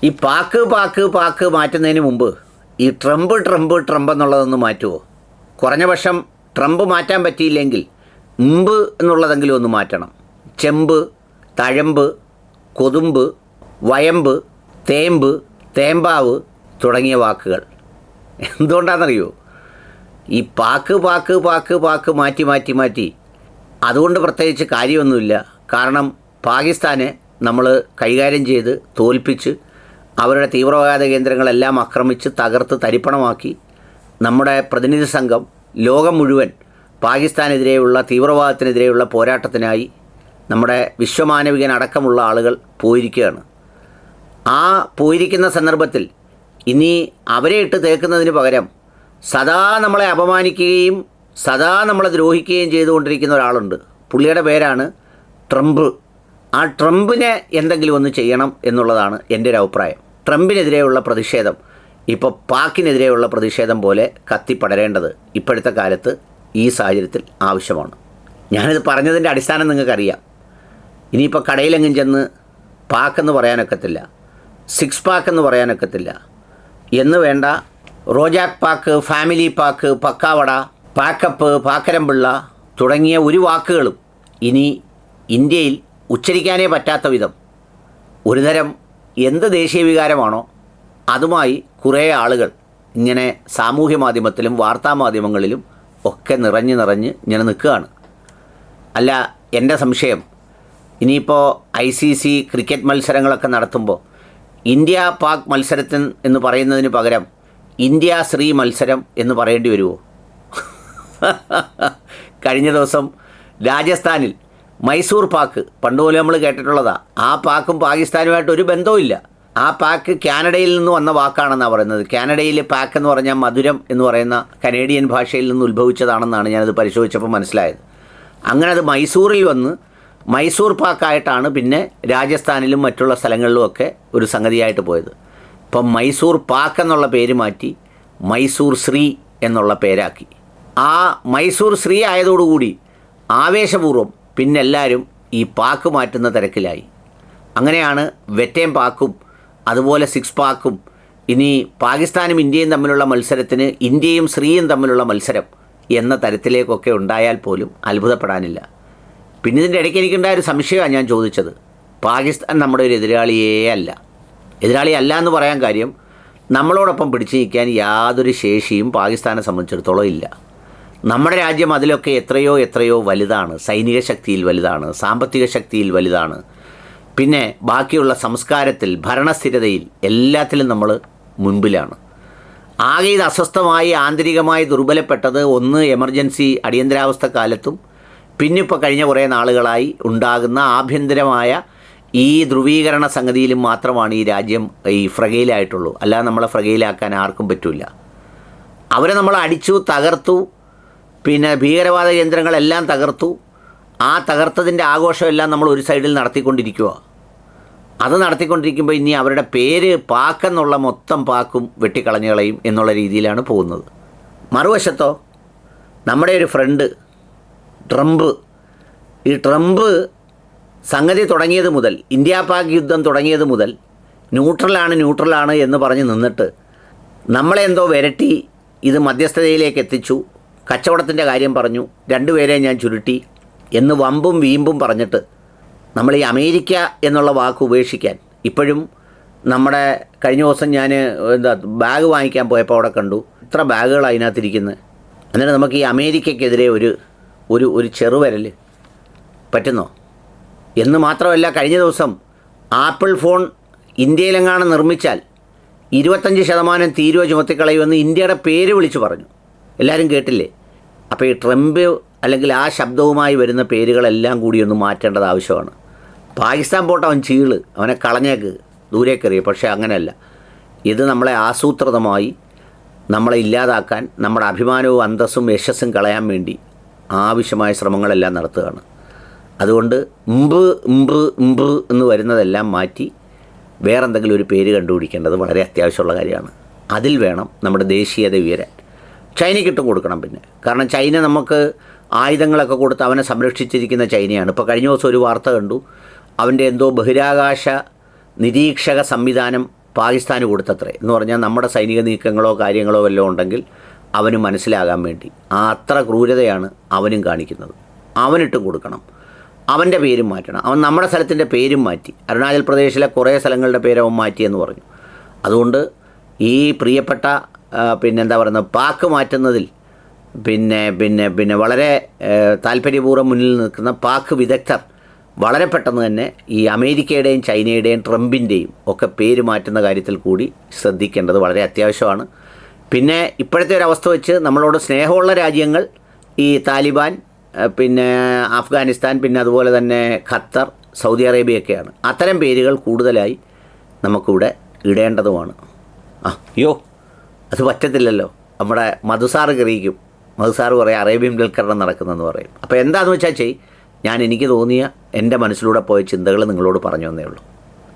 ഈ പാക്ക് മാറ്റുന്നതിന് മുമ്പ് ഈ ട്രംപ് എന്നുള്ളതൊന്ന് മാറ്റുമോ? കുറഞ്ഞ പക്ഷം ട്രംപ് മാറ്റാൻ പറ്റിയില്ലെങ്കിൽ എന്നുള്ളതെങ്കിലും ഒന്ന് മാറ്റണം. ചെമ്പ്, തഴമ്പ്, കൊതുമ്പ്, വയമ്പ്, തേമ്പ്, തേമ്പാവ് തുടങ്ങിയ വാക്കുകൾ. എന്തുകൊണ്ടാണെന്നറിയോ? ഈ പാക്ക് മാറ്റി അതുകൊണ്ട് പ്രത്യേകിച്ച് കാര്യമൊന്നുമില്ല. കാരണം പാകിസ്ഥാനെ നമ്മൾ കൈകാര്യം ചെയ്ത് തോൽപ്പിച്ച് അവരുടെ തീവ്രവാദ കേന്ദ്രങ്ങളെല്ലാം ആക്രമിച്ച് തകർത്ത് തരിപ്പണമാക്കി നമ്മുടെ പ്രതിനിധി സംഘം ലോകം മുഴുവൻ പാകിസ്ഥാനെതിരെയുള്ള തീവ്രവാദത്തിനെതിരെയുള്ള പോരാട്ടത്തിനായി നമ്മുടെ വിശ്വമാനവികനടക്കമുള്ള ആളുകൾ പോയിരിക്കുകയാണ്. ആ പോയിരിക്കുന്ന സന്ദർഭത്തിൽ ഇനി അവരെ ഇട്ട് തേക്കുന്നതിന് പകരം സദാ നമ്മളെ അപമാനിക്കുകയും സദാ നമ്മളെ ദ്രോഹിക്കുകയും ചെയ്തുകൊണ്ടിരിക്കുന്ന ഒരാളുണ്ട്. പുള്ളിയുടെ പേരാണ് ട്രംപ്. ആ ട്രംപിനെ എന്തെങ്കിലും ഒന്ന് ചെയ്യണം എന്നുള്ളതാണ് എൻ്റെ ഒരു അഭിപ്രായം. ട്രംപിനെതിരെയുള്ള പ്രതിഷേധം ഇപ്പോൾ പാക്കിനെതിരെയുള്ള പ്രതിഷേധം പോലെ കത്തിപ്പടരേണ്ടത് ഇപ്പോഴത്തെ കാലത്ത് ഈ സാഹചര്യത്തിൽ ആവശ്യമാണ്. ഞാനിത് പറഞ്ഞതിൻ്റെ അടിസ്ഥാനം നിങ്ങൾക്കറിയാം. ഇനിയിപ്പോൾ കടയിലെങ്ങും ചെന്ന് പാക്കെന്ന് പറയാനൊക്കത്തില്ല, സിക്സ് പാക്ക് എന്ന് പറയാനൊക്കത്തില്ല എന്ന് വേണ്ട. റോജാക്ക് പാക്ക്, ഫാമിലി പാക്ക്, പക്കാവട, പാക്കപ്പ്, പാക്കരമ്പിള്ള തുടങ്ങിയ ഒരു വാക്കുകളും ഇനി ഇന്ത്യയിൽ ഉച്ചരിക്കാനേ പറ്റാത്ത വിധം ഒരുതരം എന്ത് ദേശീയ വികാരമാണോ അതുമായി കുറേ ആളുകൾ ഇങ്ങനെ സാമൂഹ്യ മാധ്യമത്തിലും വാർത്താമാധ്യമങ്ങളിലും ഒക്കെ നിറഞ്ഞ് ഇങ്ങനെ നിൽക്കുകയാണ്. അല്ല, എൻ്റെ സംശയം ഇനിയിപ്പോൾ ICC ക്രിക്കറ്റ് മത്സരങ്ങളൊക്കെ നടത്തുമ്പോൾ ഇന്ത്യ പാക് മത്സരത്തിന് എന്ന് പറയുന്നതിന് പകരം ഇന്ത്യ ശ്രീ മത്സരം എന്ന് പറയേണ്ടി വരുമോ? കഴിഞ്ഞ ദിവസം രാജസ്ഥാനിൽ മൈസൂർ പാക്ക് പണ്ടുപോലെ നമ്മൾ കേട്ടിട്ടുള്ളതാണ്. ആ പാക്കും പാകിസ്ഥാനുമായിട്ട് ഒരു ബന്ധവുമില്ല. ആ പാക്ക് കാനഡയിൽ നിന്ന് വന്ന വാക്കാണെന്നാണ് പറയുന്നത്. കാനഡയിൽ പാക്ക് എന്ന് പറഞ്ഞാൽ മധുരം എന്ന് പറയുന്ന കനേഡിയൻ ഭാഷയിൽ നിന്ന് ഉത്ഭവിച്ചതാണെന്നാണ് ഞാനത് പരിശോധിച്ചപ്പോൾ മനസ്സിലായത്. അങ്ങനെ അത് മൈസൂറിൽ വന്ന് മൈസൂർ പാക്കായിട്ടാണ് പിന്നെ രാജസ്ഥാനിലും മറ്റുള്ള സ്ഥലങ്ങളിലുമൊക്കെ ഒരു സംഗതിയായിട്ട് പോയത്. ഇപ്പം മൈസൂർ പാക്ക് എന്നുള്ള പേര് മാറ്റി മൈസൂർ ശ്രീ എന്നുള്ള പേരാക്കി. ആ മൈസൂർ ശ്രീ ആയതോടുകൂടി ആവേശപൂർവ്വം പിന്നെ എല്ലാവരും ഈ പാക്ക് മാറ്റുന്ന തിരക്കിലായി. അങ്ങനെയാണ് വെറ്റേം പാക്കും അതുപോലെ സിക്സ് പാക്കും. ഇനി പാകിസ്ഥാനും ഇന്ത്യയും തമ്മിലുള്ള മത്സരത്തിന് ഇന്ത്യയും ശ്രീയും തമ്മിലുള്ള മത്സരം എന്ന തരത്തിലേക്കൊക്കെ ഉണ്ടായാൽ പോലും അത്ഭുതപ്പെടാനില്ല. പിന്നെ ഇതിൻ്റെ ഇടയ്ക്ക് എനിക്കുണ്ടായ ഒരു സംശയമാണ് ഞാൻ ചോദിച്ചത്. പാകിസ്ഥാൻ നമ്മുടെ ഒരു എതിരാളിയേ അല്ല. എതിരാളിയല്ല എന്ന് പറയാൻ കാര്യം നമ്മളോടൊപ്പം പിടിച്ചു നിൽക്കാൻ യാതൊരു ശേഷിയും പാകിസ്ഥാനെ സംബന്ധിച്ചിടത്തോളം ഇല്ല. നമ്മുടെ രാജ്യം അതിലൊക്കെ എത്രയോ വലുതാണ്. സൈനിക ശക്തിയിൽ വലുതാണ്, സാമ്പത്തിക ശക്തിയിൽ വലുതാണ്, പിന്നെ ബാക്കിയുള്ള സംസ്കാരത്തിൽ, ഭരണസ്ഥിരതയിൽ എല്ലാത്തിലും നമ്മൾ മുൻപിലാണ്. ആകെ ഇത് അസ്വസ്ഥമായി ആന്തരികമായി ദുർബലപ്പെട്ടത് ഒന്ന് എമർജൻസി അടിയന്തരാവസ്ഥ കാലത്തും പിന്നിപ്പോൾ കഴിഞ്ഞ കുറേ നാളുകളായി ഉണ്ടാകുന്ന ആഭ്യന്തരമായ ഈ ധ്രുവീകരണ സംഗതിയിലും മാത്രമാണ് ഈ രാജ്യം ഈ ഫ്രഗയിലായിട്ടുള്ളൂ. അല്ലാതെ നമ്മളെ ഫ്രഗയിലാക്കാൻ ആർക്കും പറ്റില്ല. അവരെ നമ്മൾ അടിച്ചു, തകർത്തു, പിന്നെ ഭീകരവാദ കേന്ദ്രങ്ങളെല്ലാം തകർത്തു. ആ തകർത്തതിൻ്റെ ആഘോഷമെല്ലാം നമ്മൾ ഒരു സൈഡിൽ നടത്തിക്കൊണ്ടിരിക്കുക. അത് നടത്തിക്കൊണ്ടിരിക്കുമ്പോൾ ഇനി അവരുടെ പേര് പാക്കെന്നുള്ള മൊത്തം പാക്കും വെട്ടിക്കളഞ്ഞു കളയും എന്നുള്ള രീതിയിലാണ് പോകുന്നത്. മറുവശത്തോ നമ്മുടെ ഒരു ഫ്രണ്ട് ട്രംപ്. ഈ ട്രംപ് സംഗതി തുടങ്ങിയത് മുതൽ, ഇന്ത്യ പാക് യുദ്ധം തുടങ്ങിയത് മുതൽ ന്യൂട്രലാണ് എന്ന് പറഞ്ഞ് നിന്നിട്ട് നമ്മളെ എന്തോ വിരട്ടി ഇത് മധ്യസ്ഥതയിലേക്ക് എത്തിച്ചു, കച്ചവടത്തിൻ്റെ കാര്യം പറഞ്ഞു, രണ്ടുപേരെ ഞാൻ ചുരുട്ടി എന്ന് വമ്പും വീമ്പും പറഞ്ഞിട്ട് നമ്മൾ ഈ അമേരിക്ക എന്നുള്ള വാക്ക് ഉപേക്ഷിക്കാൻ ഇപ്പോഴും നമ്മുടെ കഴിഞ്ഞ ദിവസം ഞാൻ ബാഗ് വാങ്ങിക്കാൻ പോയപ്പോൾ അവിടെ കണ്ടു ഇത്ര ബാഗുകൾ അതിനകത്തിരിക്കുന്നത്. എന്നിട്ട് നമുക്ക് ഈ അമേരിക്കയ്ക്കെതിരെ ഒരു ചെറുവിരൽ പറ്റുന്നോ എന്ന് മാത്രമല്ല, കഴിഞ്ഞ ദിവസം ആപ്പിൾ ഫോൺ ഇന്ത്യയിലെങ്ങാനും നിർമ്മിച്ചാൽ 25% തീരുവ ചുമത്തിക്കളയുമെന്ന് ഇന്ത്യയുടെ പേര് വിളിച്ചു പറഞ്ഞു. എല്ലാവരും കേട്ടില്ലേ? അപ്പോൾ ഈ ട്രംപ് അല്ലെങ്കിൽ ആ ശബ്ദവുമായി വരുന്ന പേരുകളെല്ലാം കൂടി ഒന്ന് മാറ്റേണ്ടത് ആവശ്യമാണ്. പാകിസ്ഥാൻ പോട്ട് അവൻ ചീള്, അവനെ കളഞ്ഞേക്ക്, ദൂരേക്കെറിയ. പക്ഷേ അങ്ങനെയല്ല. ഇത് നമ്മളെ ആസൂത്രിതമായി നമ്മളെ ഇല്ലാതാക്കാൻ, നമ്മുടെ അഭിമാനവും അന്തസ്സും യശസ്സും കളയാൻ വേണ്ടി ആവശ്യമായ ശ്രമങ്ങളെല്ലാം നടത്തുകയാണ്. അതുകൊണ്ട് ഇമ്പ് എന്ന് വരുന്നതെല്ലാം മാറ്റി വേറെന്തെങ്കിലും ഒരു പേര് കണ്ടുപിടിക്കേണ്ടത് വളരെ അത്യാവശ്യമുള്ള കാര്യമാണ്. അതിൽ വേണം നമ്മുടെ ദേശീയത ഉയരാൻ. ചൈനയ്ക്കിട്ടും കൊടുക്കണം പിന്നെ. കാരണം ചൈന നമുക്ക് ആയുധങ്ങളൊക്കെ കൊടുത്ത് അവനെ സംരക്ഷിച്ചിരിക്കുന്ന ചൈനയാണ്. ഇപ്പോൾ കഴിഞ്ഞ ദിവസം ഒരു വാർത്ത കണ്ടു, അവൻ്റെ എന്തോ ബഹിരാകാശ നിരീക്ഷക സംവിധാനം പാകിസ്ഥാന് കൊടുത്തത്രേ. എന്ന് പറഞ്ഞാൽ നമ്മുടെ സൈനിക നീക്കങ്ങളോ കാര്യങ്ങളോ വല്ലതും ഉണ്ടെങ്കിൽ അവന് മനസ്സിലാകാൻ വേണ്ടി. അത്ര ക്രൂരതയാണ് അവനും കാണിക്കുന്നത്. അവനിട്ടും കൊടുക്കണം, അവൻ്റെ പേരും മാറ്റണം. അവൻ നമ്മുടെ സ്ഥലത്തിൻ്റെ പേരും മാറ്റി. അരുണാചൽ പ്രദേശിലെ കുറേ സ്ഥലങ്ങളുടെ പേര് അവൻ മാറ്റിയെന്ന് പറഞ്ഞു. അതുകൊണ്ട് ഈ പ്രിയപ്പെട്ട പിന്നെന്താ പറയുന്നത്, പാക്ക് മാറ്റുന്നതിൽ പിന്നെ വളരെ താല്പര്യപൂർവ്വം മുന്നിൽ നിൽക്കുന്ന പാക്ക് വിദഗ്ധർ വളരെ പെട്ടെന്ന് തന്നെ ഈ അമേരിക്കയുടെയും ചൈനയുടെയും ട്രംപിൻ്റെയും ഒക്കെ പേര് മാറ്റുന്ന കാര്യത്തിൽ കൂടി ശ്രദ്ധിക്കേണ്ടത് വളരെ അത്യാവശ്യമാണ്. പിന്നെ ഇപ്പോഴത്തെ ഒരു അവസ്ഥ വെച്ച് നമ്മളോട് സ്നേഹമുള്ള രാജ്യങ്ങൾ ഈ താലിബാൻ, പിന്നെ അഫ്ഗാനിസ്ഥാൻ, പിന്നെ അതുപോലെ തന്നെ ഖത്തർ, സൗദി അറേബ്യയൊക്കെയാണ്. അത്തരം പേരുകൾ കൂടുതലായി നമുക്കിവിടെ ഇടേണ്ടതുമാണ്. അയ്യോ അത് പറ്റത്തില്ലല്ലോ, നമ്മുടെ മധുസാറ് കറിയിക്കും. മധുസാറ് പറയും അറേബ്യൻ വൽക്കരണം നടക്കുന്നതെന്ന് പറയും. അപ്പോൾ എന്താണെന്ന് വെച്ചാൽ ഞാൻ എനിക്ക് തോന്നിയ എൻ്റെ മനസ്സിലൂടെ പോയ ചിന്തകൾ നിങ്ങളോട് പറഞ്ഞു തന്നേ ഉള്ളൂ.